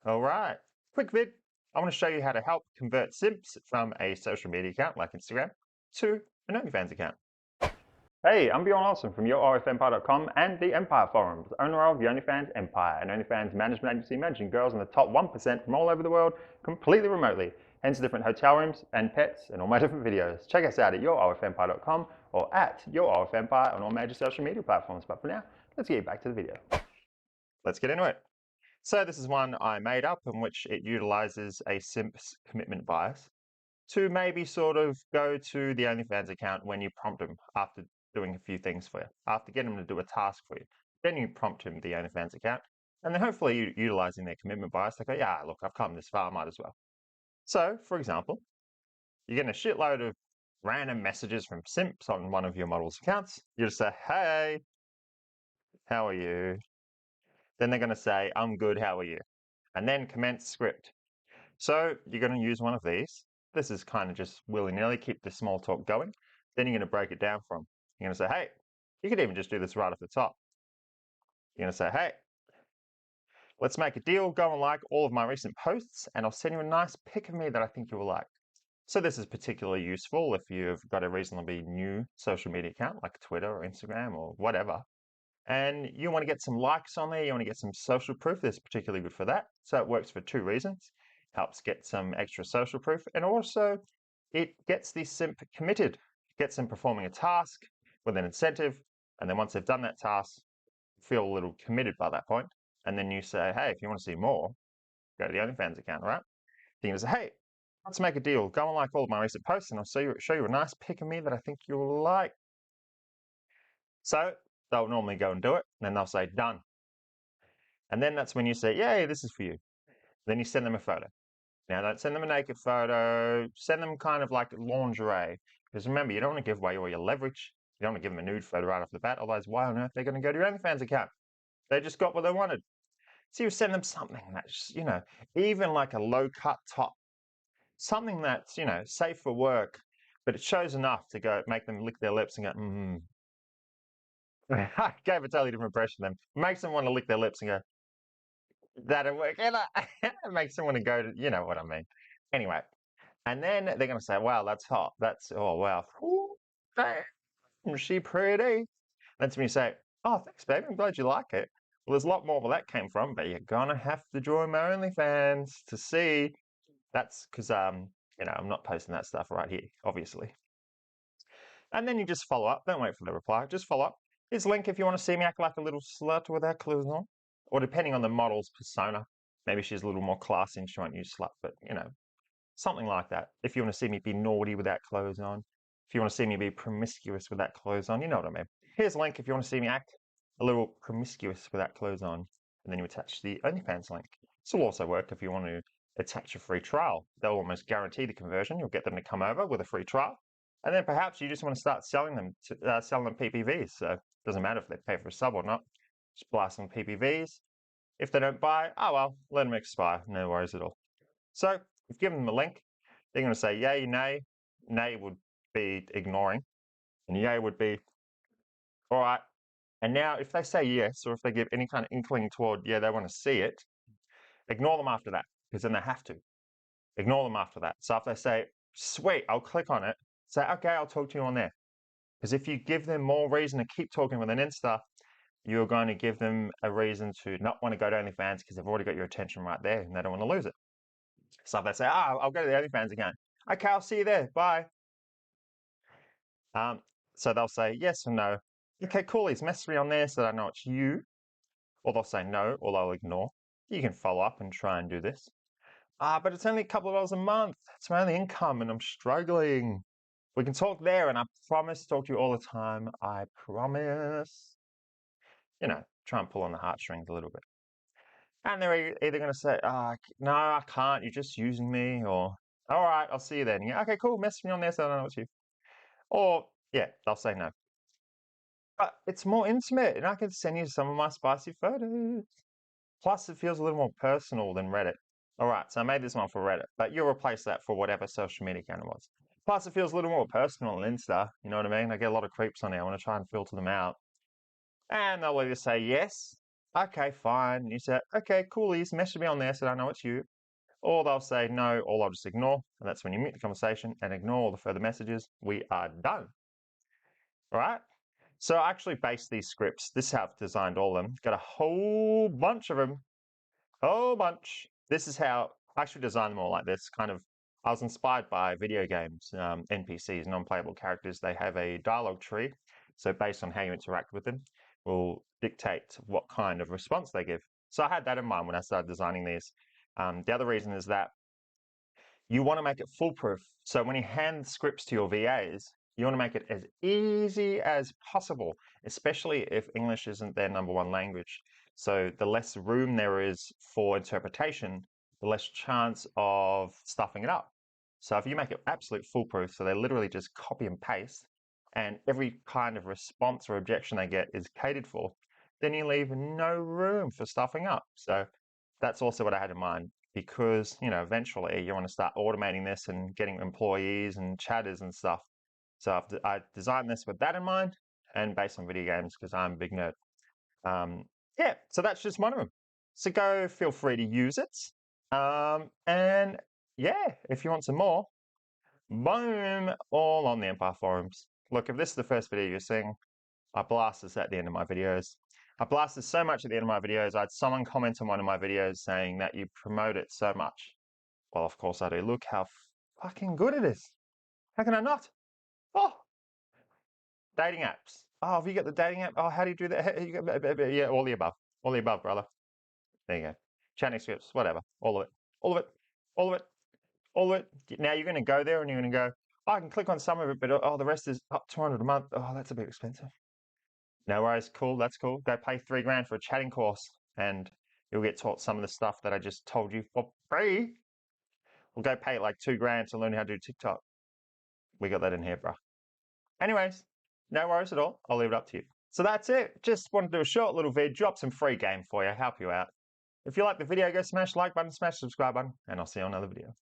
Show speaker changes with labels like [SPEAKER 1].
[SPEAKER 1] Alright, quick vid. I want to show you how to help convert simps from a social media account like Instagram to an OnlyFans account. Hey, I'm Bjorn Olsen from YourRFEmpire.com and the Empire Forums, owner of the OnlyFans Empire, an OnlyFans management agency managing girls in the top 1% from all over the world completely remotely, hence different hotel rooms and pets and all my different videos. Check us out at YourRFEmpire.com or at YourRFEmpire on all major social media platforms. But for now, let's get back to the video. Let's get into it. So this is one I made up in which it utilizes a simp's commitment bias to maybe sort of go to the OnlyFans account when you prompt them after doing a few things for you, after getting them to do a task for you. Then you prompt him the OnlyFans account, and then hopefully you utilizing their commitment bias, they go, yeah, look, I've come this far, I might as well. So, for example, you're getting a shitload of random messages from simps on one of your model's accounts. You just say, hey, how are you? Then they're going to say, I'm good, how are you? And then commence script. So you're going to use one of these. This is kind of just willy-nilly, keep the small talk going. Then you're going to break it down from. You're going to say, hey, you could even just do this right off the top. You're going to say, hey, let's make a deal. Go and like all of my recent posts, and I'll send you a nice pic of me that I think you will like. So this is particularly useful if you've got a reasonably new social media account like Twitter or Instagram or whatever, and you want to get some likes on there, you want to get some social proof. This is particularly good for that. So it works for two reasons. Helps get some extra social proof, and also it gets the simp committed, gets them performing a task with an incentive, and then once they've done that task, feel a little committed by that point, and then you say, hey, if you want to see more, go to the OnlyFans account, right? Then you say, hey, let's make a deal. Go and like all of my recent posts, and I'll show you a nice pic of me that I think you'll like. So they'll normally go and do it, and then they'll say done. And then that's when you say, yay, this is for you. Then you send them a photo. Now, don't send them a naked photo. Send them kind of like lingerie. Because remember, you don't want to give away all your leverage. You don't want to give them a nude photo right off the bat. Otherwise, why on earth are they going to go to your OnlyFans account? They just got what they wanted. So you send them something that's, even like a low-cut top. Something that's, safe for work, but it shows enough to go make them lick their lips and go, I gave a totally different impression then. Makes them want to lick their lips and go, that'll work. It makes them want to go to, you know what I mean. Anyway, and then they're going to say, wow, that's hot. That's, oh, wow. Ooh, damn, she pretty. That's when you say, oh, thanks, baby. I'm glad you like it. Well, there's a lot more where that came from, but you're going to have to join my OnlyFans to see. That's because, I'm not posting that stuff right here, obviously. And then you just follow up. Don't wait for the reply. Just follow up. Here's a link if you want to see me act like a little slut with our clothes on. Or depending on the model's persona, maybe she's a little more classy and she won't use slut, but something like that. If you want to see me be naughty without clothes on, if you want to see me be promiscuous without clothes on, you know what I mean. Here's a link if you want to see me act a little promiscuous without clothes on, and then you attach the OnlyFans link. This will also work if you want to attach a free trial. They'll almost guarantee the conversion. You'll get them to come over with a free trial, and then perhaps you just want to start selling them PPVs. So it doesn't matter if they pay for a sub or not. Just blast them PPVs. If they don't buy, oh well, let them expire. No worries at all. So you've given them a link. They're going to say yay, nay. Nay would be ignoring, and yay would be all right. And now, if they say yes, or if they give any kind of inkling toward yeah, they want to see it, ignore them after that, because then they have to. Ignore them after that. So if they say sweet, I'll click on it. Say okay, I'll talk to you on there. Because if you give them more reason to keep talking with an Insta, you're going to give them a reason to not want to go to OnlyFans because they've already got your attention right there and they don't want to lose it. So if they say, I'll go to the OnlyFans again. Okay, I'll see you there. Bye. So they'll say yes or no. Okay, cool. He's messaged me on there so that I know it's you. Or they'll say no, or they'll ignore. You can follow up and try and do this. But it's only a couple of dollars a month. It's my only income and I'm struggling. We can talk there and I promise to talk to you all the time. I promise. Try and pull on the heartstrings a little bit. And they're either going to say, no, I can't. You're just using me. Or, all right, I'll see you then. Yeah, okay, cool. Message me on there so I know it's you. Or, yeah, they'll say no. But it's more intimate and I can send you some of my spicy photos. Plus, it feels a little more personal than Reddit. All right, so I made this one for Reddit, but you'll replace that for whatever social media account it was. Plus, it feels a little more personal than Insta. You know what I mean? I get a lot of creeps on there. I want to try and filter them out. And they'll either say yes, Okay, fine. You say, okay, coolies, message me on there so I know it's you. Or they'll say no, or I'll just ignore. And that's when you mute the conversation and ignore all the further messages. We are done. All right. So I actually based these scripts. This is how I've designed all of them. Got a whole bunch of them. Whole bunch. This is how I actually designed them all like this. Kind of, I was inspired by video games, NPCs, non-playable characters. They have a dialogue tree. So based on how you interact with them, will dictate what kind of response they give. So I had that in mind when I started designing these. The other reason is that you want to make it foolproof. So when you hand scripts to your VAs, you want to make it as easy as possible, especially if English isn't their number one language. So the less room there is for interpretation, the less chance of stuffing it up. So if you make it absolute foolproof, so they literally just copy and paste, and every kind of response or objection they get is catered for, then you leave no room for stuffing up. So that's also what I had in mind, because eventually you want to start automating this and getting employees and chatters and stuff. So I designed this with that in mind, and based on video games because I'm a big nerd. Yeah, so that's just one of them. So go, feel free to use it. And yeah, if you want some more, boom, all on the Empire forums. Look, if this is the first video you're seeing, I blast this at the end of my videos. I blast this so much at the end of my videos. I had someone comment on one of my videos saying that you promote it so much. Well, of course I do. Look how fucking good it is. How can I not? Oh, dating apps. Oh, have you got the dating app? Oh, how do you do that? Yeah, all the above. All the above, brother. There you go. Chatting scripts, whatever. All of it. All of it. All of it. All of it. Now you're going to go there and you're going to go, oh, I can click on some of it, but oh, the rest is up 200 a month. Oh, that's a bit expensive. No worries, cool, that's cool. Go pay $3,000 for a chatting course and you'll get taught some of the stuff that I just told you for free. Or go pay like $2,000 to learn how to do TikTok. We got that in here, bro. Anyways, no worries at all. I'll leave it up to you. So that's it. Just wanted to do a short little vid, drop some free game for you, help you out. If you like the video, go smash the like button, smash the subscribe button, and I'll see you on another video.